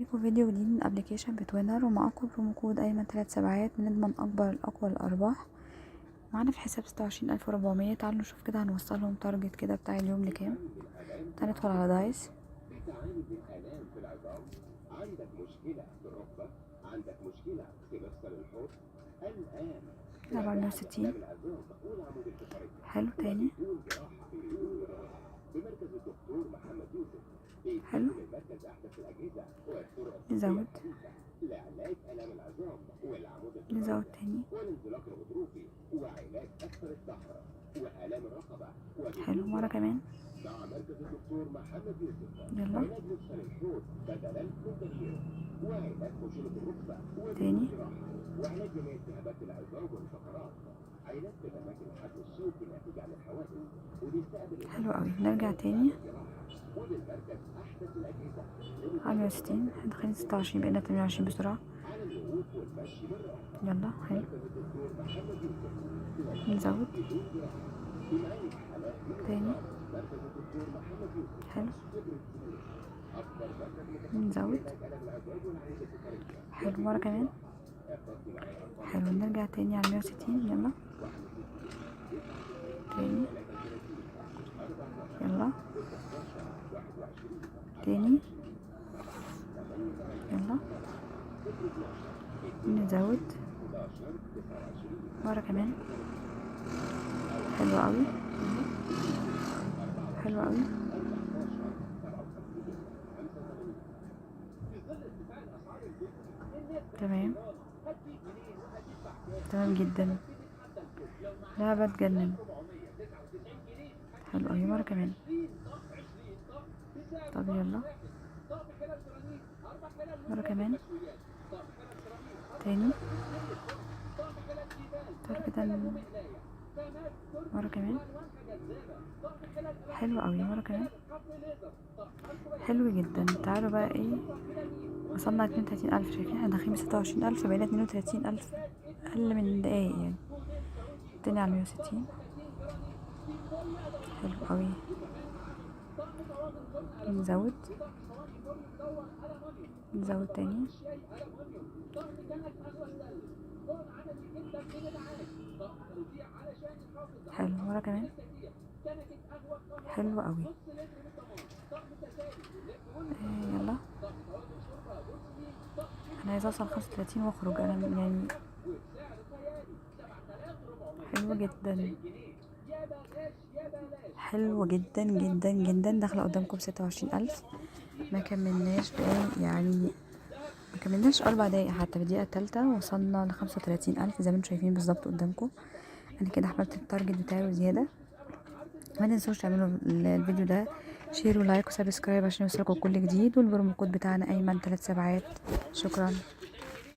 لكم فيديو جديد من ابلكيشن بتوينر، ومع اقوى برومو كود ايمن 3 سبعات بنضمن اقوى الارباح. معانا في حساب 26400. تعالوا نشوف كده هنوصلهم تارجت كده بتاع اليوم لكام. تعالوا ندخل على دايس. بتعاني من آلام في العظام، عندك مشكلة في الركبة، عندك مشكلة في مفصل الحوض، الآن 460. حلو. تاني. بمركز الدكتور محمد يوسف. حلو. المركز أحدث الأجهزة والطرق نزود. لعلاج آلام العظام والعمود نزود تاني. والانزلاق الغضروفي وعلاج أسفل الظهر وآلام الرقبة. حلو. مرة كمان. مع مركز الدكتور محمد يوسف. يلا. علاج مفصل الحوض بدلا من تغييره، وعلاج خشونة الركبة تاني. وعلاج جميع التهابات العظام والفقرات، علاج في الأماكن الحد الصوت الناتجة عن الحوادث، وبيستقبل حلو قوي. نرجع تاني. وبالمركز أحدث الأجهزة على 160. داخلين 26 بقينا 28 بسرعة. على الوقوف والمشي بالراحة. يلا. حلو. مركز الدكتور محمد يوسف. نزود بمعالج حالات من تاني. مركز الدكتور محمد يوسف. حلو. أكبر مركز نزود. لعلاج العظام والعمود الفقري. حلو. مرة كمان. حلو. نرجع تاني على 160. يلا. تاني. يلا. تاني. يلا. نزود مرة كمان. حلو قوي. حلو قوي. تمام. تمام جدا. لا بتجنن. حلو قوي. مرة كمان. طب يلا. مرة كمان. تاني. كده. مرة كمان. حلو قوي. مرة كمان. حلو جدا. تعالوا بقى ايه، وصلنا 32000. شايفين احنا داخلين 26000 بقينا 32000 اقل من دقايق يعني. تاني على 160. حلو قوي. نزود تاني. حلو. مرة كمان. حلو قوي. يلا. انا عايزه اوصل 35 واخرج انا يعني. حلو جدا. حلو جدا جدا جدا. داخله قدامكم 26000. ما كملناش دقايق يعني، ما كملناش 4 دقايق حتى. في الدقيقه الثالثه وصلنا ل35000 زي ما انتم شايفين بالظبط قدامكم. انا كده حملت التارجت بتاعه زياده. ما تنسوش تعملوا الفيديو ده شير ولايك وسبسكرايب عشان يوصلكم كل جديد، والبرومو كود بتاعنا ايمن 3 سبعات. شكرا.